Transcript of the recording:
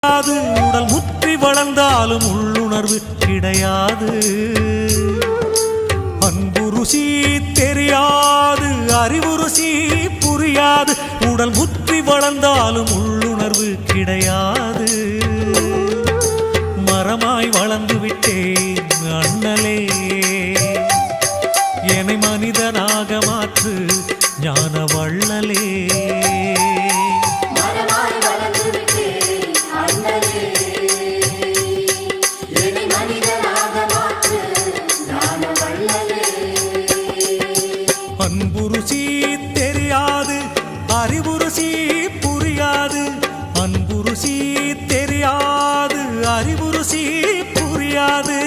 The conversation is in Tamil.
உடல் முற்றி வளர்ந்தாலும் உள்ளுணர்வு கிடையாது. அன்பு ருசி தெரியாது, அறிவு ருசி புரியாது. உடல் முற்றி வளர்ந்தாலும் உள்ளுணர்வு கிடையாது. மரமாய் வளர்ந்து விட்டேன் அண்ணலே, என்னை மனிதனாக மாற்று ஞான வள்ளலே. அன்பு ருசி தெரியாது, அறிவு ருசி புரியாது. அன்பு ருசி தெரியாது, அறிவு ருசி புரியாது.